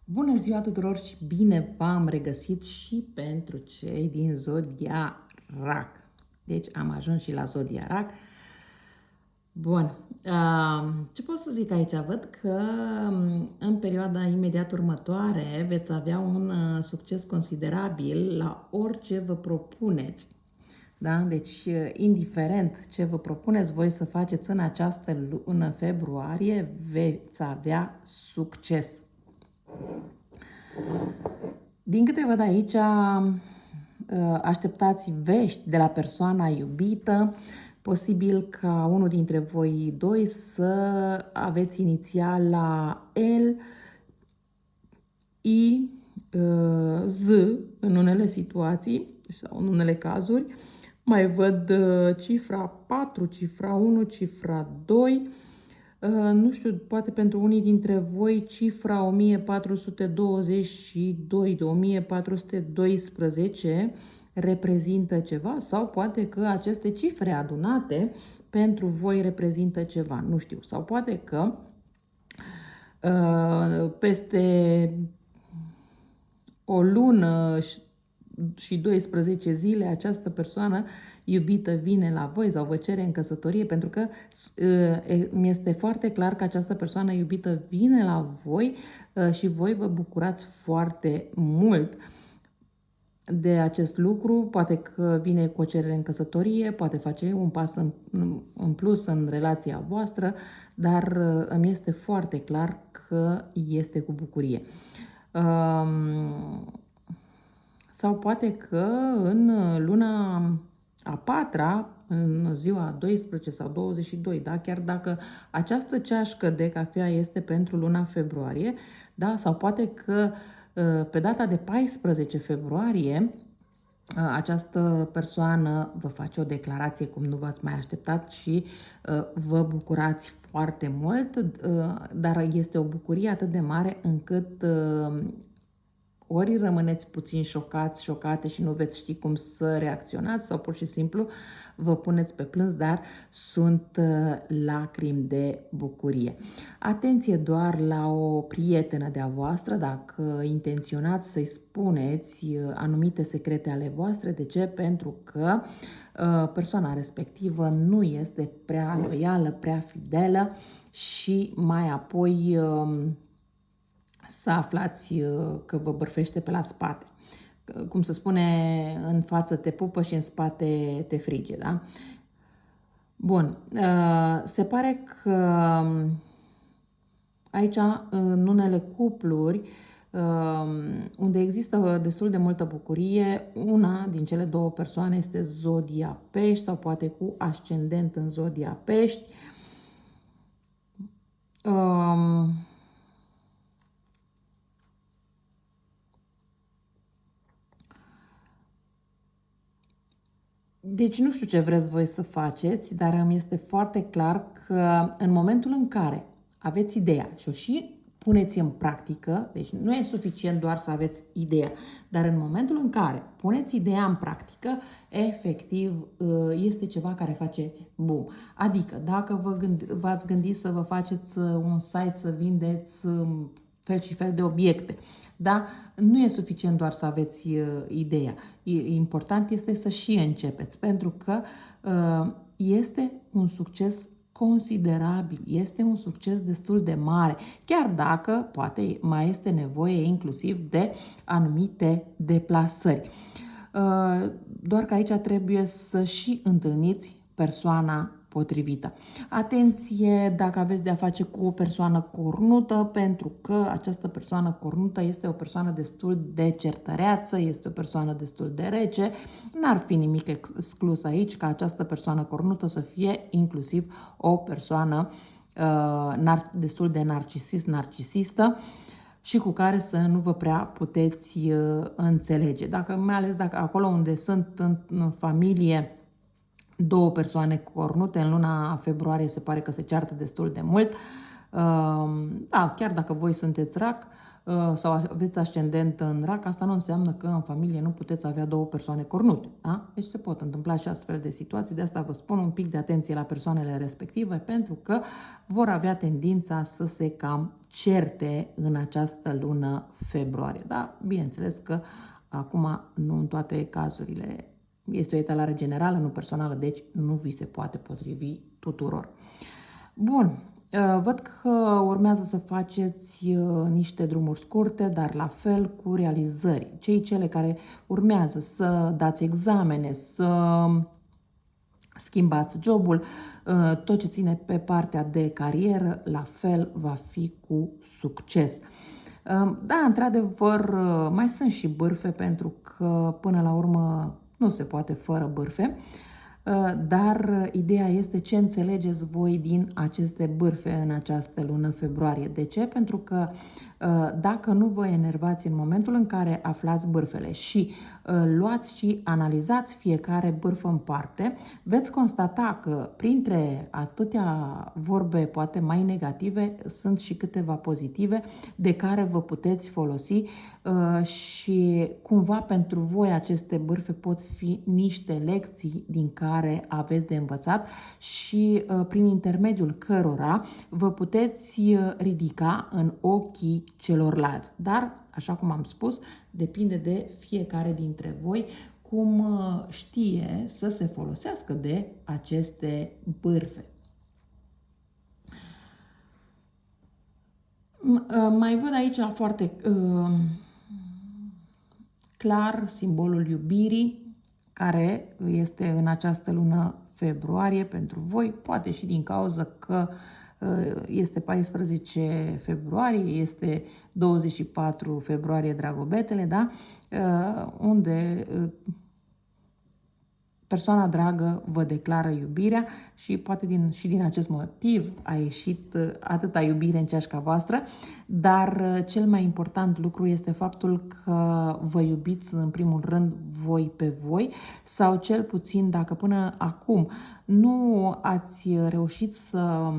Bună ziua tuturor și bine v-am regăsit și pentru cei din Zodia Rac. Deci am ajuns și la Zodia Rac. Bun, ce pot să zic aici? Văd că în perioada imediat următoare veți avea un succes considerabil la orice vă propuneți. Da? Deci, indiferent ce vă propuneți voi să faceți în această lună februarie, veți avea succes. Din câte văd aici, așteptați vești de la persoana iubită, posibil ca unul dintre voi doi să aveți inițiala L, I, Z în unele situații sau în unele cazuri. Mai văd cifra 4, cifra 1, cifra 2. Nu știu, poate pentru unii dintre voi cifra 1422 de 1412 reprezintă ceva sau poate că aceste cifre adunate pentru voi reprezintă ceva, nu știu. Sau poate că peste o lună și 12 zile această persoană iubită vine la voi sau vă cere în căsătorie, pentru că mi este foarte clar că această persoană iubită vine la voi și voi vă bucurați foarte mult de acest lucru. Poate că vine cu o cerere în căsătorie, poate face un pas în plus în relația voastră, dar îmi este foarte clar că este cu bucurie. Sau poate că în luna a patra, în ziua 12 sau 22, da? Chiar dacă această ceașcă de cafea este pentru luna februarie, da? Sau poate că pe data de 14 februarie această persoană vă face o declarație cum nu v-ați mai așteptat și vă bucurați foarte mult, dar este o bucurie atât de mare încât ori rămâneți puțin șocați, șocate și nu veți ști cum să reacționați sau pur și simplu vă puneți pe plâns, dar sunt lacrimi de bucurie. Atenție doar la o prietenă de-a voastră, dacă intenționați să-i spuneți anumite secrete ale voastre. De ce? Pentru că persoana respectivă nu este prea loială, prea fidelă și mai apoi să aflați că vă bârfește pe la spate. Cum se spune, în față te pupă și în spate te frige, da? Bun, se pare că aici, în unele cupluri, unde există destul de multă bucurie, una din cele două persoane este zodia Pești sau poate cu ascendent în zodia Pești. Deci nu știu ce vreți voi să faceți, dar îmi este foarte clar că în momentul în care aveți ideea și o și puneți în practică, deci nu e suficient doar să aveți ideea, dar în momentul în care puneți ideea în practică, efectiv este ceva care face boom. Adică dacă v-ați gândit să vă faceți un site, să vindeți fel și fel de obiecte. Da? Nu e suficient doar să aveți ideea. Important este să și începeți, pentru că este un succes considerabil, este un succes destul de mare, chiar dacă poate mai este nevoie inclusiv de anumite deplasări. Doar că aici trebuie să și întâlniți persoana potrivită. Atenție dacă aveți de a face cu o persoană cornută, pentru că această persoană cornută este o persoană destul de certăreață, este o persoană destul de rece. N-ar fi nimic exclus aici ca această persoană cornută să fie inclusiv o persoană destul de narcisistă și cu care să nu vă prea puteți înțelege. Mai ales dacă acolo unde sunt în familie două persoane cornute, în luna februarie se pare că se ceartă destul de mult. Da, chiar dacă voi sunteți rac, sau aveți ascendent în rac, asta nu înseamnă că în familie nu puteți avea două persoane cornute. Da? Deci se pot întâmpla și astfel de situații, de asta vă spun un pic de atenție la persoanele respective, pentru că vor avea tendința să se cam certe în această lună februarie. Da? Bineînțeles că acum nu în toate cazurile. Este o etalare generală, nu personală, deci nu vi se poate potrivi tuturor. Bun, văd că urmează să faceți niște drumuri scurte, dar la fel cu realizări. Cele care urmează să dați examene, să schimbați jobul, tot ce ține pe partea de carieră, la fel va fi cu succes. Da, într-adevăr, mai sunt și bârfe, pentru că până la urmă nu se poate fără bârfe, dar ideea este ce înțelegeți voi din aceste bârfe în această lună februarie. De ce? Pentru că dacă nu vă enervați în momentul în care aflați bârfele și luați și analizați fiecare bârfă în parte, veți constata că printre atâtea vorbe poate mai negative sunt și câteva pozitive de care vă puteți folosi și cumva pentru voi aceste bârfe pot fi niște lecții din care aveți de învățat și prin intermediul cărora vă puteți ridica în ochii celorlalți. Dar, așa cum am spus, depinde de fiecare dintre voi cum știe să se folosească de aceste bârfe. Mai văd aici foarte clar simbolul iubirii, care este în această lună februarie pentru voi, poate și din cauza că este 14 februarie, este 24 februarie Dragobetele, da? Unde persoana dragă vă declară iubirea și poate și din acest motiv a ieșit atâta iubire în ceașca voastră, dar cel mai important lucru este faptul că vă iubiți în primul rând voi pe voi, sau cel puțin dacă până acum nu ați reușit să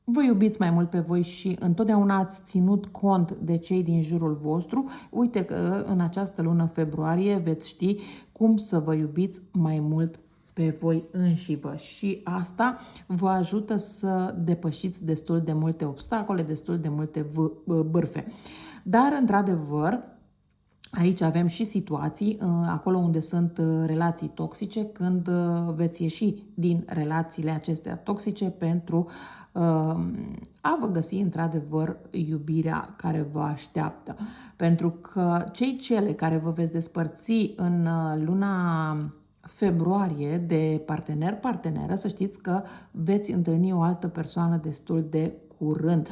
vă iubiți mai mult pe voi și întotdeauna ați ținut cont de cei din jurul vostru, uite că în această lună februarie veți ști cum să vă iubiți mai mult pe voi înșivă și asta vă ajută să depășiți destul de multe obstacole, destul de multe bârfe. Dar, într-adevăr, aici avem și situații, acolo unde sunt relații toxice, când veți ieși din relațiile acestea toxice pentru a vă găsi într-adăvăr iubirea care vă așteaptă. Pentru că cele care vă veți despărți în luna februarie de partener-parteneră, să știți că veți întâlni o altă persoană destul de curând.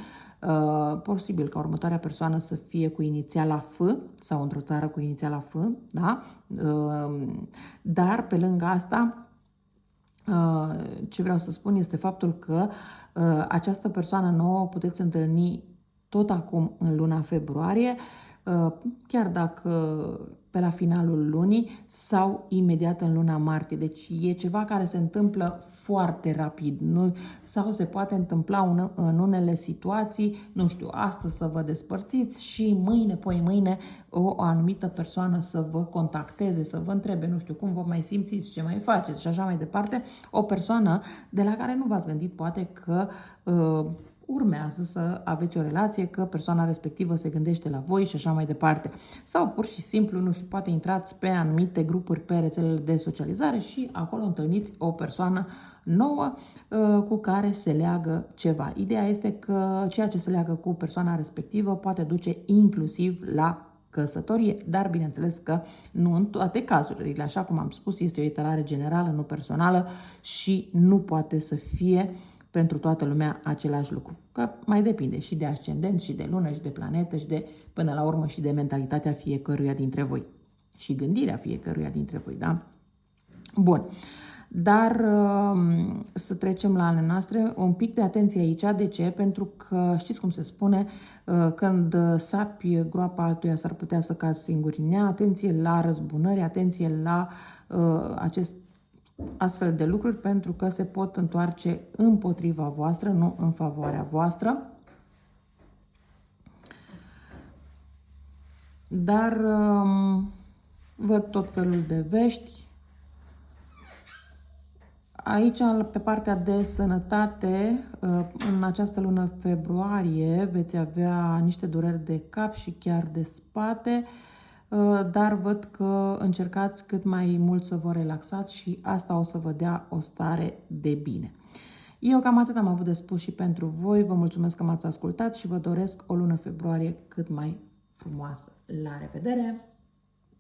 Posibil ca următoarea persoană să fie cu inițiala F sau într-o țară cu inițiala F, da? Dar pe lângă asta, ce vreau să spun este faptul că această persoană nouă o puteți întâlni tot acum în luna februarie, chiar dacă pe la finalul lunii sau imediat în luna martie. Deci e ceva care se întâmplă foarte rapid. Sau se poate întâmpla în unele situații, nu știu, astăzi să vă despărțiți și mâine, poimâine, o anumită persoană să vă contacteze, să vă întrebe, nu știu, cum vă mai simțiți, ce mai faceți și așa mai departe. O persoană de la care nu v-ați gândit poate că urmează să aveți o relație, că persoana respectivă se gândește la voi și așa mai departe. Sau pur și simplu, nu știu, poate intrați pe anumite grupuri pe rețelele de socializare și acolo întâlniți o persoană nouă cu care se leagă ceva. Ideea este că ceea ce se leagă cu persoana respectivă poate duce inclusiv la căsătorie, dar bineînțeles că nu în toate cazurile. Așa cum am spus, este o etalare generală, nu personală și nu poate să fie pentru toată lumea același lucru. Că mai depinde și de ascendent, și de lună, și de planetă, și de, până la urmă, și de mentalitatea fiecăruia dintre voi. Și gândirea fiecăruia dintre voi, da? Bun. Dar să trecem la ale noastre. Un pic de atenție aici. De ce? Pentru că știți cum se spune, când sapi groapa altuia s-ar putea să cazi singuri în ea. Atenție la răzbunări, atenție la acest astfel de lucruri, pentru că se pot întoarce împotriva voastră, nu în favoarea voastră. dar văd tot felul de vești. Aici, pe partea de sănătate, în această lună februarie veți avea niște dureri de cap și chiar de spate, dar văd că încercați cât mai mult să vă relaxați și asta o să vă dea o stare de bine. Eu cam atât am avut de spus și pentru voi. Vă mulțumesc că m-ați ascultat și vă doresc o lună februarie cât mai frumoasă. La revedere!